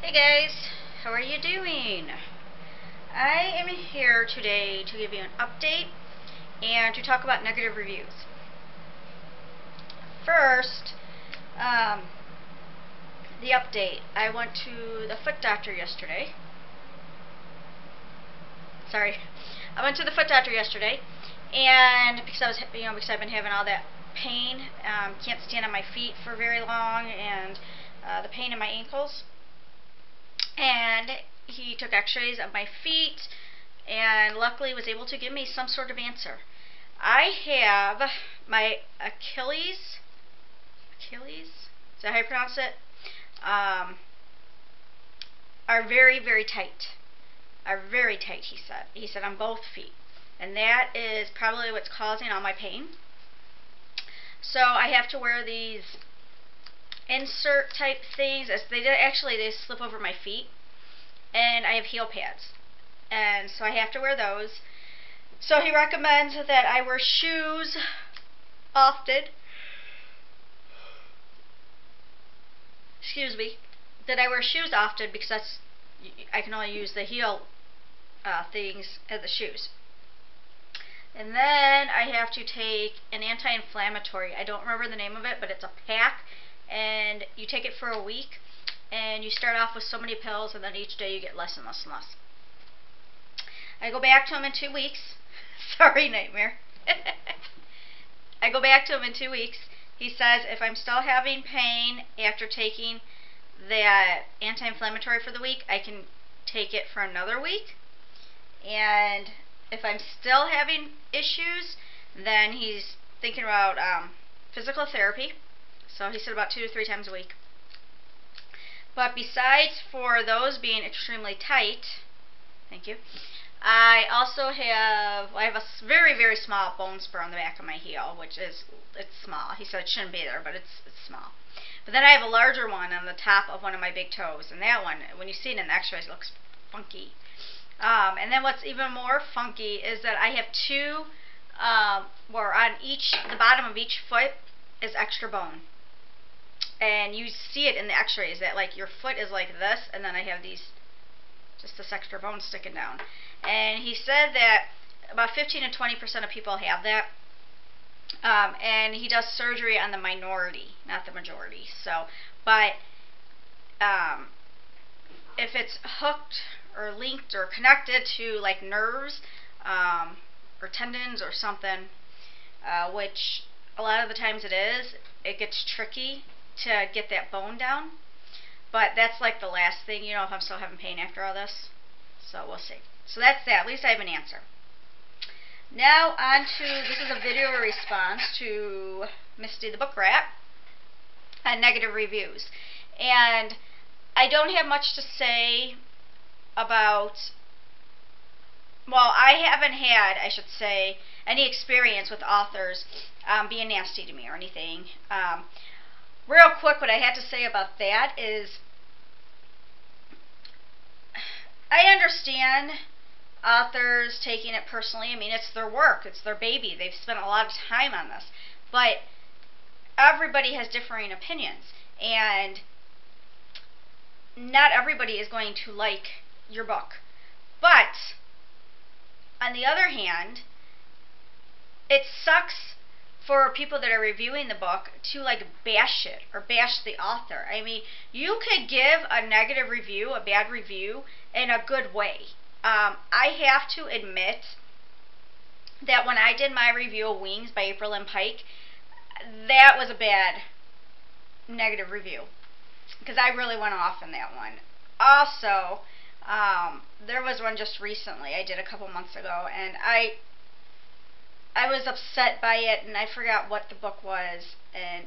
Hey guys, how are you doing? I am here today to give you an update and to talk about negative reviews. First, um, the update. I went to the foot doctor yesterday. Sorry, I went to the foot doctor yesterday, and because I've been having all that pain, can't stand on my feet for very long, and the pain in my ankles. And he took x-rays of my feet and luckily was able to give me some sort of answer. I have my Achilles, is that how you pronounce it? Are very, very tight. Are very tight, he said. He said on both feet. And that is probably what's causing all my pain. So I have to wear these insert type things. They slip over my feet, and I have heel pads, and so I have to wear those. So he recommends that I wear shoes often. Excuse me. That I wear shoes often because I can only use the heel things as the shoes. And then I have to take an anti-inflammatory. I don't remember the name of it, but it's a pack, and you take it for a week, and you start off with so many pills, and then each day you get less and less and less. I go back to him in 2 weeks. Sorry, nightmare. I go back to him in 2 weeks. He says if I'm still having pain after taking the anti-inflammatory for the week, I can take it for another week. And if I'm still having issues, then he's thinking about physical therapy. So he said about 2 to 3 times a week. But besides for those being extremely tight, thank you, I have a very, very small bone spur on the back of my heel, it's small. He said it shouldn't be there, but it's small. But then I have a larger one on the top of one of my big toes, and that one, when you see it in the x-rays, it looks funky. And then what's even more funky is that I have two, where on the bottom of each foot is extra bone. And you see it in the x-rays that like your foot is like this, and then I have just this extra bone sticking down. And he said that about 15 to 20% of people have that. And he does surgery on the minority, not the majority. So, but if it's hooked or linked or connected to like nerves or tendons or something, which a lot of the times it gets tricky to get that bone down. But that's like the last thing, if I'm still having pain after all this. So we'll see. So that's that. At least I have an answer. Now on to, this is a video response to Misty the Book Rat on negative reviews. And I don't have much to say about, well, I haven't had, I should say, any experience with authors being nasty to me or anything. Real quick, what I had to say about that is I understand authors taking it personally. I mean, it's their work, it's their baby. They've spent a lot of time on this. But everybody has differing opinions, and not everybody is going to like your book. But on the other hand, it sucks for people that are reviewing the book to like bash it or bash the author. I mean, you could give a negative review, a bad review, in a good way. I have to admit that when I did my review of Wings by April Lynn Pike, that was a bad negative review, because I really went off in that one. Also, there was one just recently I did a couple months ago, and I was upset by it, and I forgot what the book was. And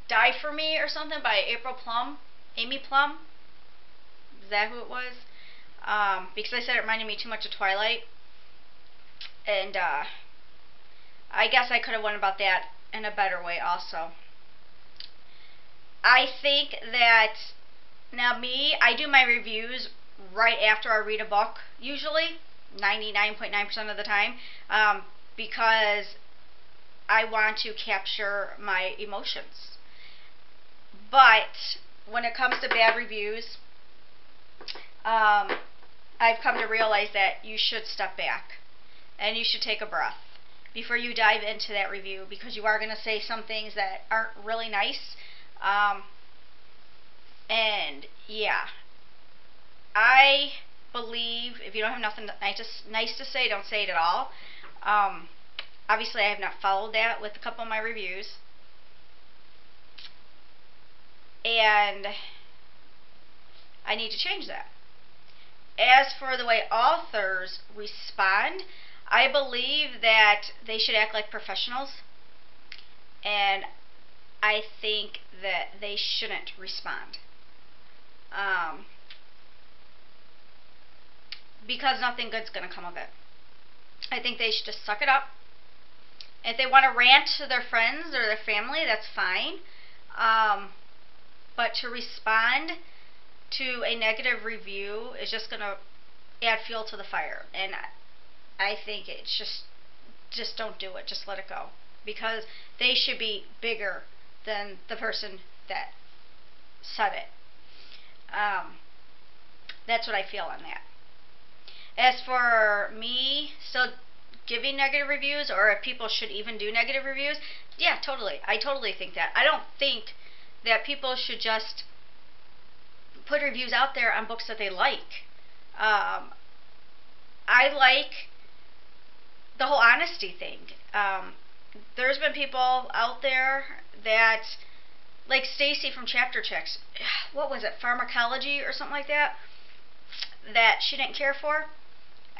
Die for Me or something by Amy Plum. Is that who it was? Because I said it reminded me too much of Twilight. And I guess I could have went about that in a better way also. I think that, now I do my reviews right after I read a book, usually, 99.9% of the time, because I want to capture my emotions. But when it comes to bad reviews, I've come to realize that you should step back and you should take a breath before you dive into that review, because you are going to say some things that aren't really nice. And yeah, I believe if you don't have nothing nice to say, don't say it at all. Obviously, I have not followed that with a couple of my reviews. And I need to change that. As for the way authors respond, I believe that they should act like professionals, and I think that they shouldn't respond. Because nothing good's going to come of it. I think they should just suck it up. If they want to rant to their friends or their family, that's fine. But to respond to a negative review is just going to add fuel to the fire. And I think it's just don't do it. Just let it go. Because they should be bigger than the person that said it. That's what I feel on that. As for me still giving negative reviews, or if people should even do negative reviews, yeah, totally. I totally think that. I don't think that people should just put reviews out there on books that they like. I like the whole honesty thing. There's been people out there that, like Stacy from Chapter Checks, what was it, Pharmacology or something like that, that she didn't care for.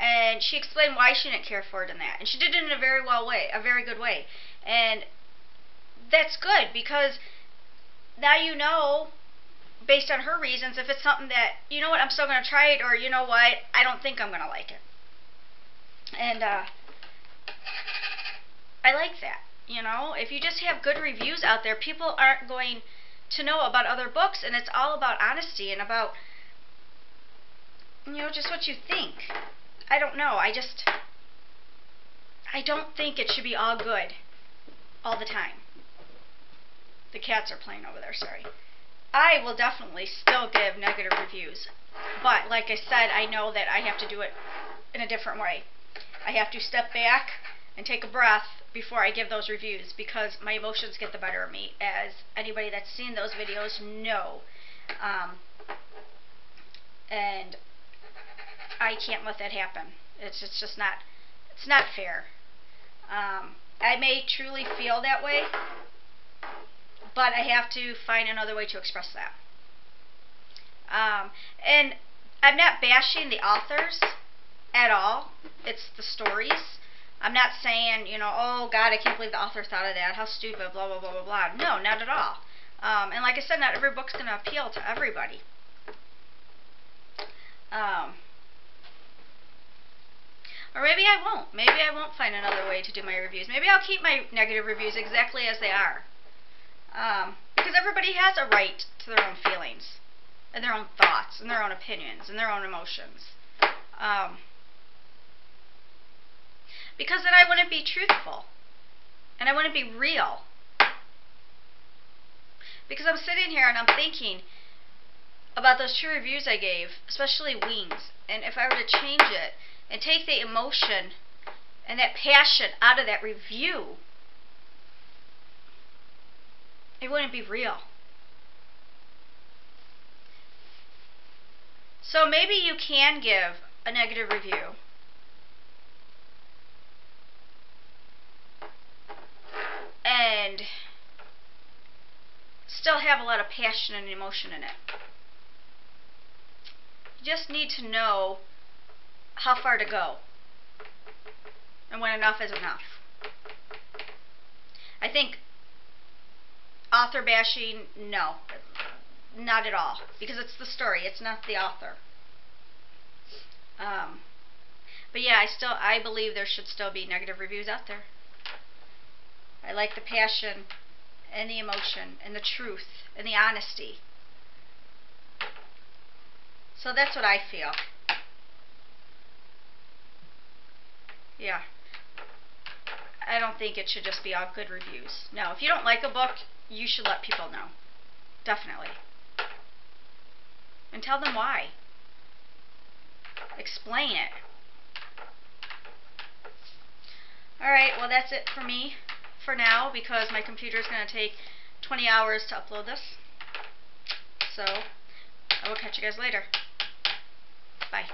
And she explained why she didn't care for it in that. And she did it in a very good way. And that's good, because now you know, based on her reasons, if it's something that, you know what, I'm still going to try it, or you know what, I don't think I'm going to like it. And I like that. You know, if you just have good reviews out there, people aren't going to know about other books, and it's all about honesty and about, you know, just what you think. I don't know. I don't think it should be all good all the time. The cats are playing over there, sorry. I will definitely still give negative reviews. But like I said, I know that I have to do it in a different way. I have to step back and take a breath before I give those reviews, because my emotions get the better of me, as anybody that's seen those videos know. And I can't let that happen. It's just not, it's not fair. I may truly feel that way, but I have to find another way to express that. And I'm not bashing the authors at all. It's the stories. I'm not saying, you know, oh God, I can't believe the author thought of that, how stupid, blah, blah, blah, blah, blah. No, not at all. And like I said, not every book's going to appeal to everybody. Or maybe I won't. Maybe I won't find another way to do my reviews. Maybe I'll keep my negative reviews exactly as they are. Because everybody has a right to their own feelings, and their own thoughts, and their own opinions, and their own emotions. Because then I wouldn't be truthful, and I wouldn't be real. Because I'm sitting here and I'm thinking about those 2 reviews I gave, especially Wings, and if I were to change it and take the emotion and that passion out of that review, it wouldn't be real. So maybe you can give a negative review, and still have a lot of passion and emotion in it. You just need to know how far to go and when enough is enough. I think author bashing, no, not at all, because it's the story, it's not the author. But yeah, I believe there should still be negative reviews out there. I like the passion and the emotion and the truth and the honesty. So that's what I feel. Yeah. I don't think it should just be all good reviews. No, if you don't like a book, you should let people know. Definitely. tell them why. Explain it. Alright, well that's it for me for now, because my computer is going to take 20 hours to upload this. So, I will catch you guys later. Bye.